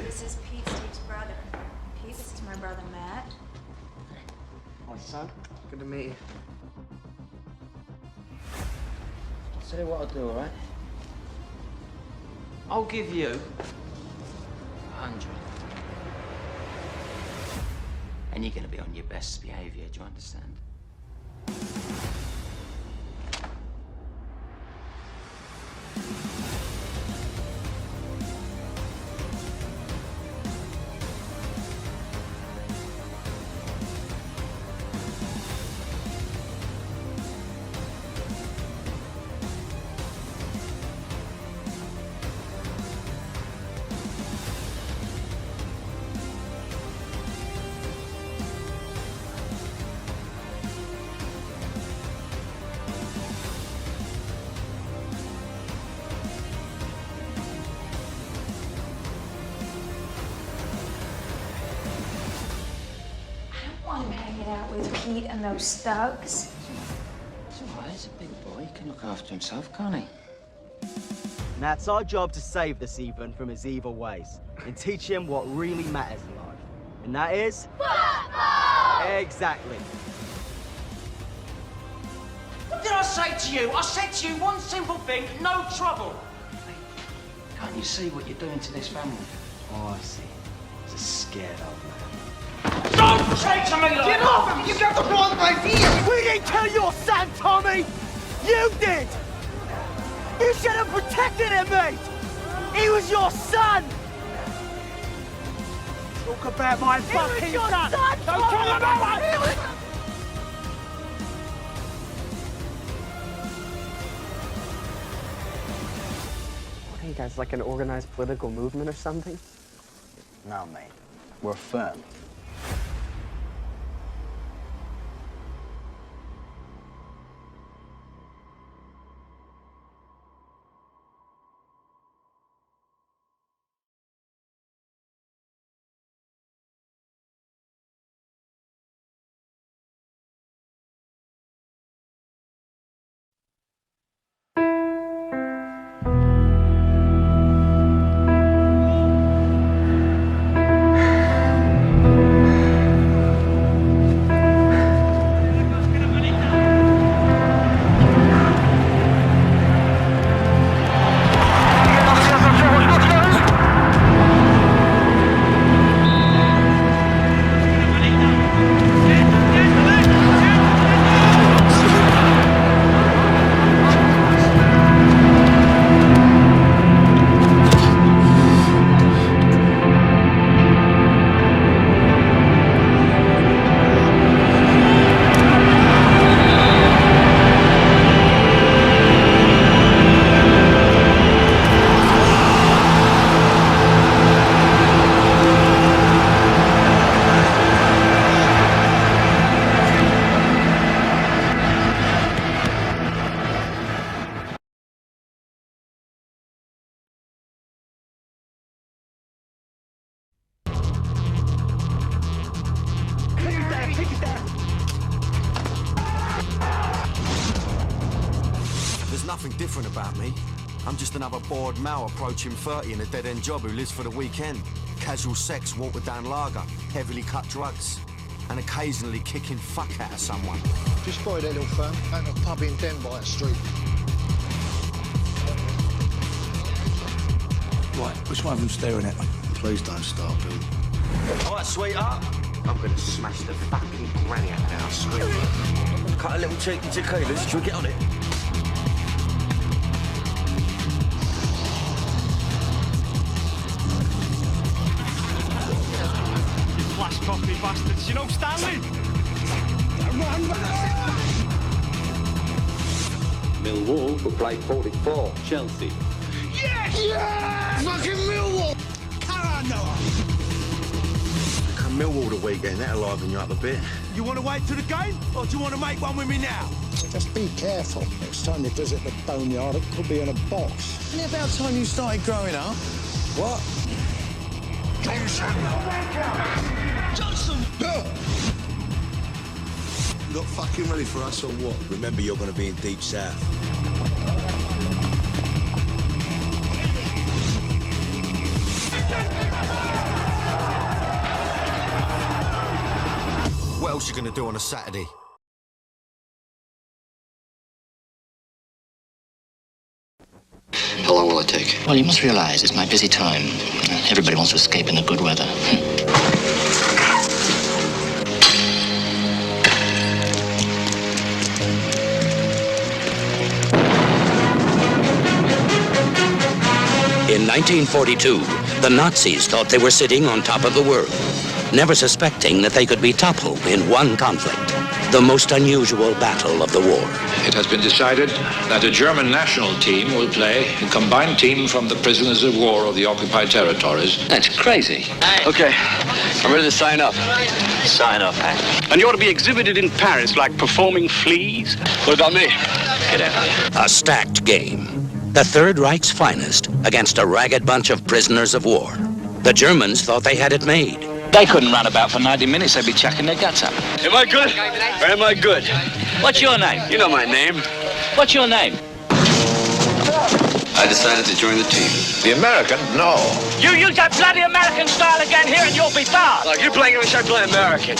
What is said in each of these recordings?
This is Pete, Steve's brother. Pete, this is my brother, Matt. Hi, son. Good to meet you. I'll tell you what I'll do, all right? I'll give you 100. And you're going to be on your best behaviour, do you understand? I'm hanging out with Pete and those thugs. It's all right, he's a big boy. He can look after himself, can't he? And that's our job to save the Zidane from his evil ways and teach him what really matters in life. And that is... football! Exactly. What did I say to you? I said to you one simple thing, no trouble. Can't you see what you're doing to this family? Oh, I see. He's a scared old man. Don't say to me like Get off him! You got the wrong idea! We didn't kill your son, Tommy! You did! You should have protected him, mate! He was your son! Talk about my fucking son! Don't talk about my... What are you guys, like an organized political movement or something? No, mate. We're a firm. There's nothing different about me. I'm just another bored Mal approaching 30 in a dead-end job who lives for the weekend. Casual sex, watered down lager, heavily cut drugs, and occasionally kicking fuck out of someone. Just spotted a little firm at a pub in Denby Street. Right, which one of them's staring at me? Please don't start, Bill. All right, sweetheart. I'm gonna smash the fucking granny out of the house, sweetheart. Cut a little cheeky tequilas. Should we get on it? You flash coffee bastards. You know Stanley? Millwall will play 44. Chelsea. Yes! Yes! Fucking Millwall! Carano! Come Millwall the weekend, that'll liven you up a bit. You want to wait till the game, or do you want to make one with me now? Just be careful. Next time you visit the boneyard, it could be in a box. Isn't it about time you started growing up? What? Johnson! Johnson! Not fucking ready for us or what? Remember, you're going to be in deep south. What else you gonna do on a Saturday? How long will it take? Well, you must realize it's my busy time. Everybody wants to escape in the good weather. In 1942, the Nazis thought they were sitting on top of the world, never suspecting that they could be toppled in one conflict, the most unusual battle of the war. It has been decided that a German national team will play a combined team from the prisoners of war of the occupied territories. That's crazy. Okay, I'm ready to sign up. Sign up, And you ought to be exhibited in Paris like performing fleas. What about me? Get out of here. A stacked game. The Third Reich's finest against a ragged bunch of prisoners of war. The Germans thought they had it made. They couldn't run about for 90 minutes. They'd be chucking their guts up. Am I good or am I good? What's your name? You know my name. What's your name? I decided to join the team. The American? No. You use that bloody American style again here and you'll be barred. Look, you're playing English, I play American.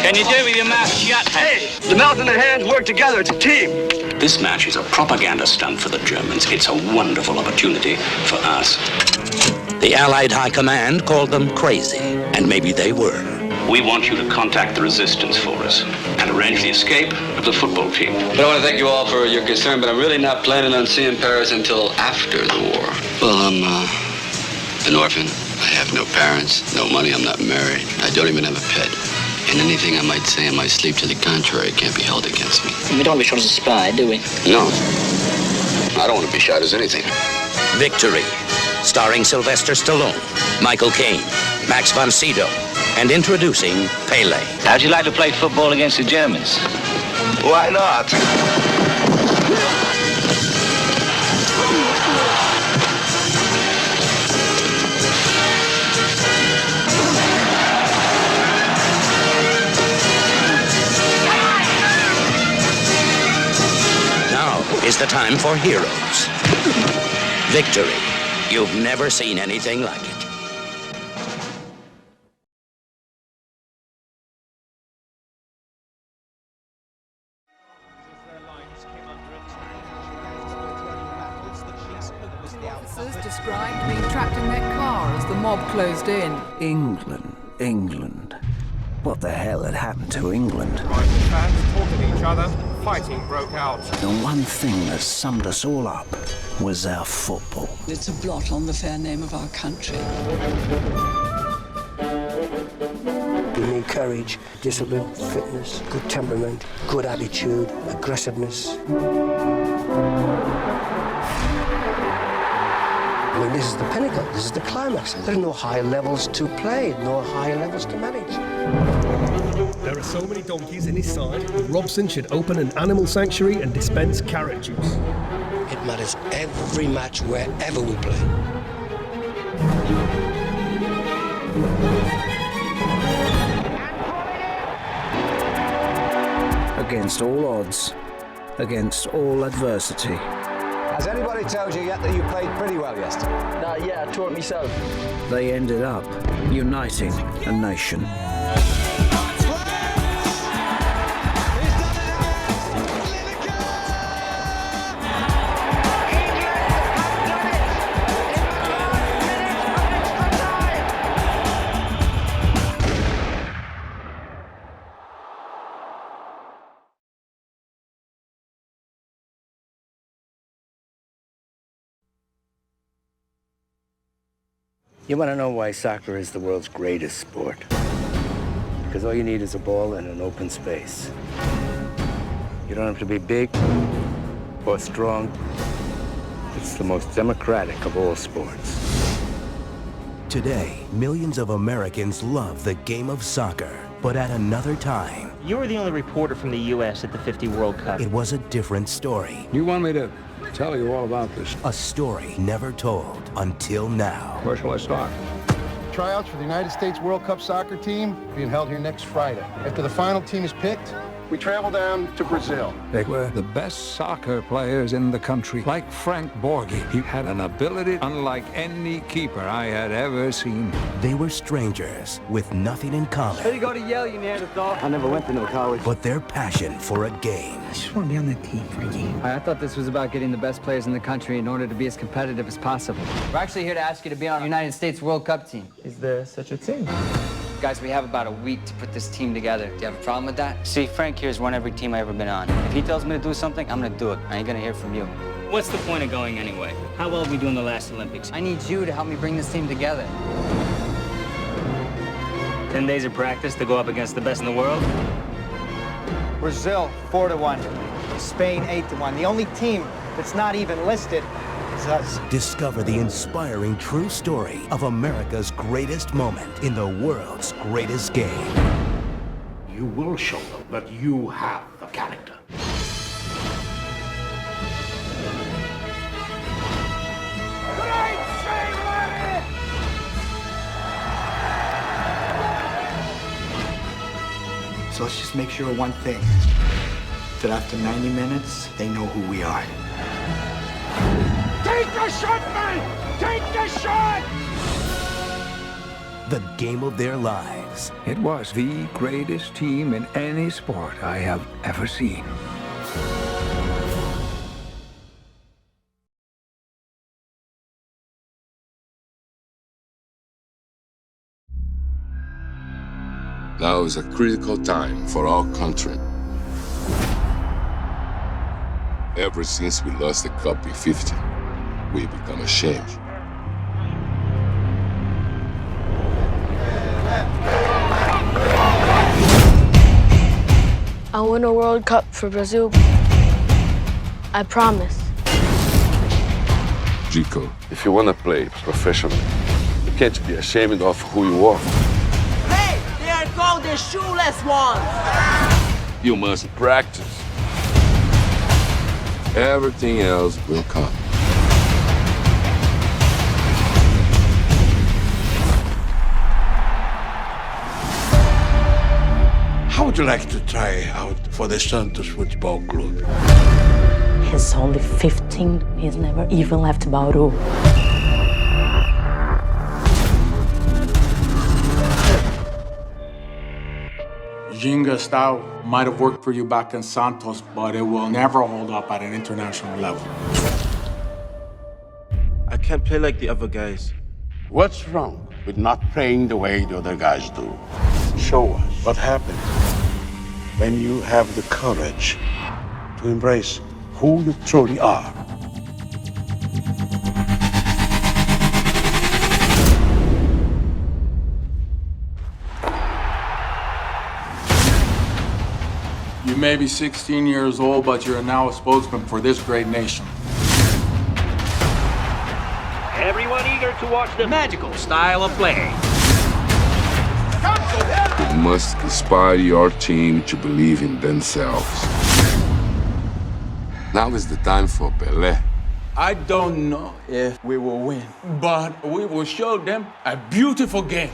Can you do it with your mouth shut? Hey, the mouth and the hands work together. It's a team. This match is a propaganda stunt for the Germans. It's a wonderful opportunity for us. The Allied High Command called them crazy, and maybe they were. We want you to contact the resistance for us and arrange the escape of the football team. But I want to thank you all for your concern, but I'm really not planning on seeing Paris until after the war. Well, I'm an orphan. I have no parents, no money, I'm not married. I don't even have a pet. And anything I might say in my sleep to the contrary can't be held against me. We don't want to be shot as a spy, do we? No. I don't want to be shot as anything. Victory, starring Sylvester Stallone, Michael Caine, Max von Sydow, and introducing Pelé. How'd you like to play football against the Germans? Why not? Now is the time for heroes. Victory. You've never seen anything like it. Officers described being trapped in their car as the mob closed in. England, England. What the hell had happened to England? Fans talking each other, fighting broke out. The one thing that summed us all up was our football. It's a blot on the fair name of our country. We need courage, discipline, fitness, good temperament, good attitude, aggressiveness. I mean, this is the pinnacle, this is the climax. There are no high levels to play, no high levels to manage. There are so many donkeys in his side that Robson should open an animal sanctuary and dispense carrot juice. It matters every match wherever we play. Against all odds, against all adversity. Has anybody told you yet that you played pretty well yesterday? Not yet, I tore it myself. They ended up uniting a nation. You want to know why soccer is the world's greatest sport? Because all you need is a ball and an open space. You don't have to be big or strong. It's the most democratic of all sports. Today, millions of Americans love the game of soccer. But at another time, You were the only reporter from the U.S. at the 50 World Cup. it was a different story. You want me to tell you all about this? A story never told until now. Where shall I start? Tryouts for the United States World Cup soccer team being held here next Friday. After the final team is picked, we traveled down to Brazil. They were the best soccer players in the country. Like Frank Borghi, he had an ability unlike any keeper I had ever seen. They were strangers with nothing in common. Where you go to Yale, you Neanderthal? I never went to no college. But their passion for a game. I just want to be on that team, Frankie. I thought this was about getting the best players in the country in order to be as competitive as possible. We're actually here to ask you to be on our United States World Cup team. Is there such a thing? Guys, we have about a week to put this team together. Do you have a problem with that? See, Frank here's won every team I've ever been on. If he tells me to do something, I'm gonna do it. I ain't gonna hear from you. What's the point of going anyway? How well did we do in the last Olympics? I need you to help me bring this team together. 10 days of practice to go up against the best in the world? Brazil, 4-1. Spain, 8-1. The only team that's not even listed is us. Discover the inspiring true story of America's greatest moment in the world's greatest game. You will show them that you have the character. So let's just make sure of one thing, that after 90 minutes, they know who we are. Take the shot, man! Take the shot! The game of their lives. It was the greatest team in any sport I have ever seen. Now is a critical time for our country. Ever since we lost the Cup in 50, we become ashamed. I'll win a World Cup for Brazil. I promise. Chico, if you want to play professionally, you can't be ashamed of who you are. Hey, they are called the shoeless ones. You must practice. Everything else will come. How would you like to try out for the Santos Football Club? He's only 15. He's never even left Bauru. Ginga style might have worked for you back in Santos, but it will never hold up at an international level. I can't play like the other guys. What's wrong with not playing the way the other guys do? Show us what happens when you have the courage to embrace who you truly are. You may be 16 years old, but you're now a spokesman for this great nation. Everyone eager to watch the magical style of play. You must inspire your team to believe in themselves. Now is the time for Pelé. I don't know if we will win, but we will show them a beautiful game.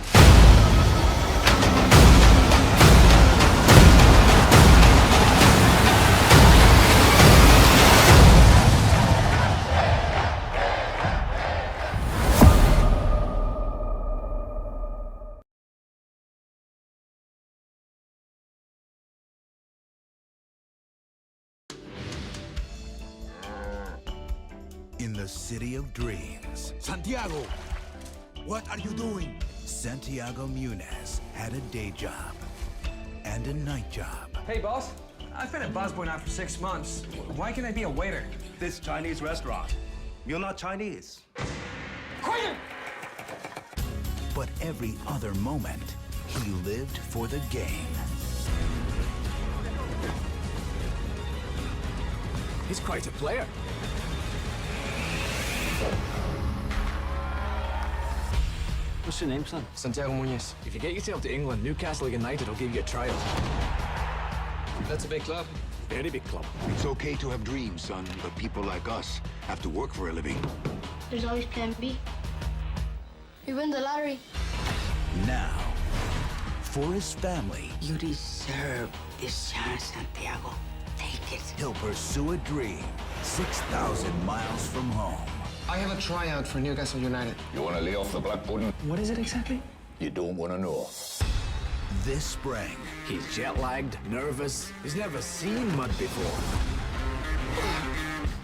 In the city of dreams. Santiago, what are you doing? Santiago Munez had a day job and a night job. Hey, boss. I've been a busboy now for 6 months. Why can't I be a waiter? This Chinese restaurant. You're not Chinese. Quiet! But every other moment, he lived for the game. He's quite a player. What's your name, son? Santiago Muñez. If you get yourself to England, Newcastle United will give you a trial. That's a big club. Very big club. It's okay to have dreams, son, but people like us have to work for a living. There's always plan B. We win the lottery. Now, for his family. You deserve this chance, Santiago. Take it. He'll pursue a dream 6,000 miles from home. I have a tryout for Newcastle United. You want to lay off the black pudding? What is it exactly? You don't want to know. This spring. He's jet-lagged, nervous. He's never seen mud before.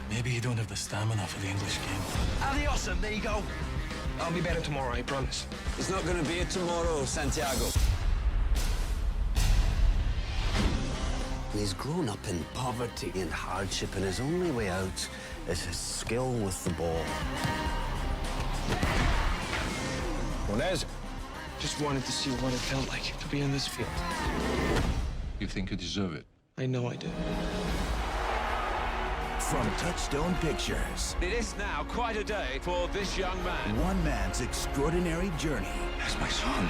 Maybe you don't have the stamina for the English game. Adios, amigo. I'll be better tomorrow, I promise. It's not going to be a tomorrow, Santiago. He's grown up in poverty and hardship, and his only way out is his skill with the ball. Monez, just wanted to see what it felt like to be in this field. You think you deserve it? I know I do. From Touchstone Pictures. It is now quite a day for this young man. One man's extraordinary journey. That's my son.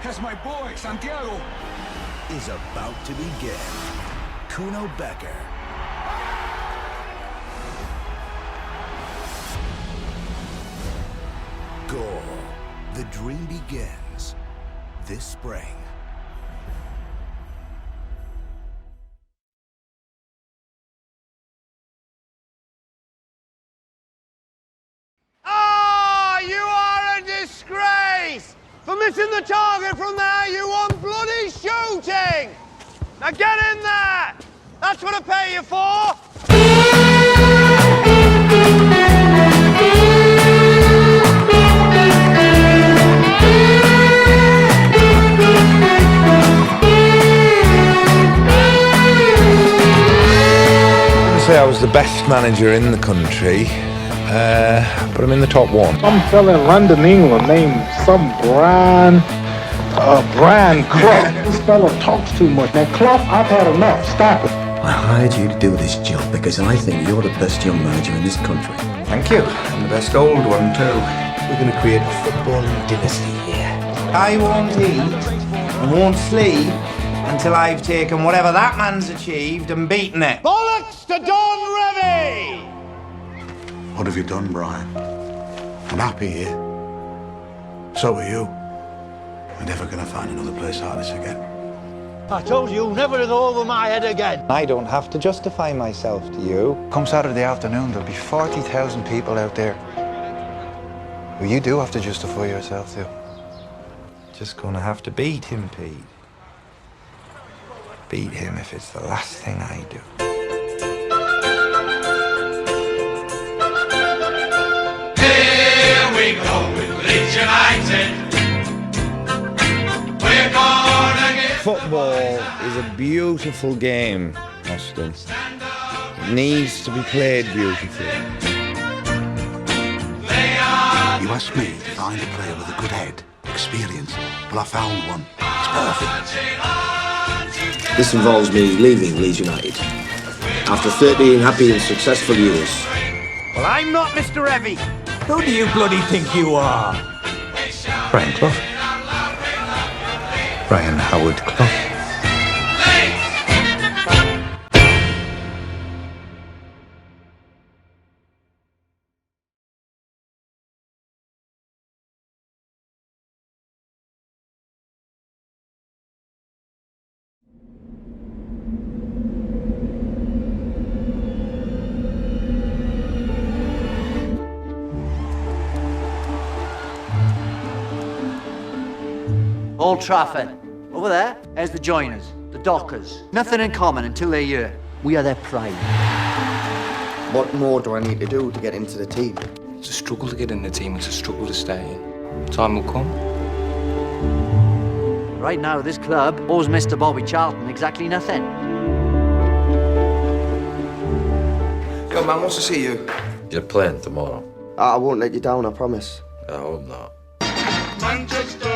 That's my boy, Santiago. Is about to begin. Kuno Becker. Goal. The dream begins this spring. You are a disgrace! For missing the target from there, you want bloody shooting! Now get in there! That's what I pay you for! I say I was the best manager in the country, but I'm in the top one. Some fella in London, England, named some Brian Clough. This fella talks too much. Now, Clough, I've had enough. Stop it. I hired you to do this job because I think you're the best young manager in this country. Thank you. I'm the best old one, too. We're going to create a footballing dynasty here. I won't eat and won't sleep until I've taken whatever that man's achieved and beaten it. Bollocks to Don Revy! What have you done, Brian? I'm happy here. So are you. We're never going to find another place like this again. I told you, never to go over my head again. I don't have to justify myself to you. Come Saturday afternoon, there'll be 40,000 people out there. Well, you do have to justify yourself, too. Just gonna have to beat him, Pete. Beat him if it's the last thing I do. Here we go with Leeds United. We're gonna get... Football is a beautiful game, Austin. It needs to be played beautifully. You asked me to find a player with a good head, experience. Well, I found one. It's perfect. This involves me leaving Leeds United. After 13 happy and successful years. Well, I'm not Mr. Revy. Who do you bloody think you are? Brian Clough. Brian Howard Clough. Old Trafford. Over there, there's the joiners, the dockers. Nothing in common until they're here. We are their pride. What more do I need to do to get into the team? It's a struggle to get in the team, it's a struggle to stay in. Time will come. Right now, this club owes Mr. Bobby Charlton exactly nothing. Yo, man, wants to see you. You're playing tomorrow. I won't let you down, I promise. I hope not. Manchester.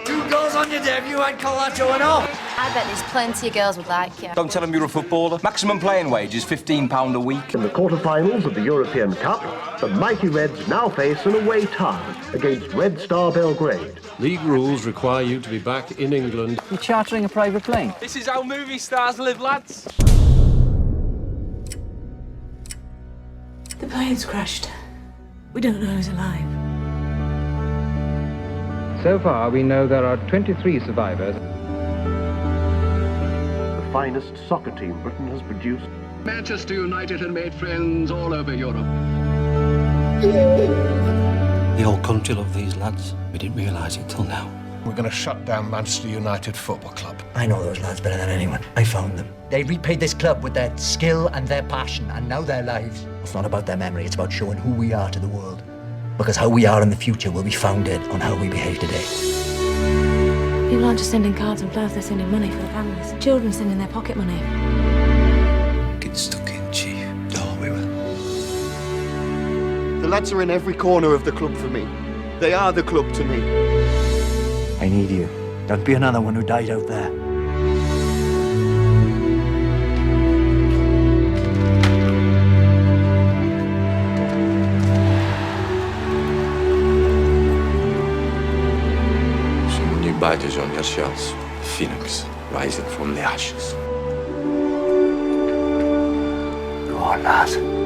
2 goals on your debut and call that showing off. I bet there's plenty of girls would like you. Don't tell them you're a footballer. Maximum playing wage is £15 a week. In the quarter-finals of the European Cup, the mighty Reds now face an away tie against Red Star Belgrade. League rules require you to be back in England. You're chartering a private plane? This is how movie stars live, lads. The plane's crashed. We don't know who's alive. So far, we know there are 23 survivors. The finest soccer team Britain has produced. Manchester United had made friends all over Europe. The whole country loved these lads. We didn't realise it till now. We're going to shut down Manchester United Football Club. I know those lads better than anyone. I found them. They repaid this club with their skill and their passion, and now their lives. It's not about their memory, it's about showing who we are to the world. Because how we are in the future will be founded on how we behave today. People aren't just sending cards and flowers, they're sending money for the families. Children sending their pocket money. Get stuck in, Chief. Oh, we will. The lads are in every corner of the club for me. They are the club to me. I need you. Don't be another one who died out there. Some new badges on your shells. Phoenix, rising from the ashes. Go on, lad.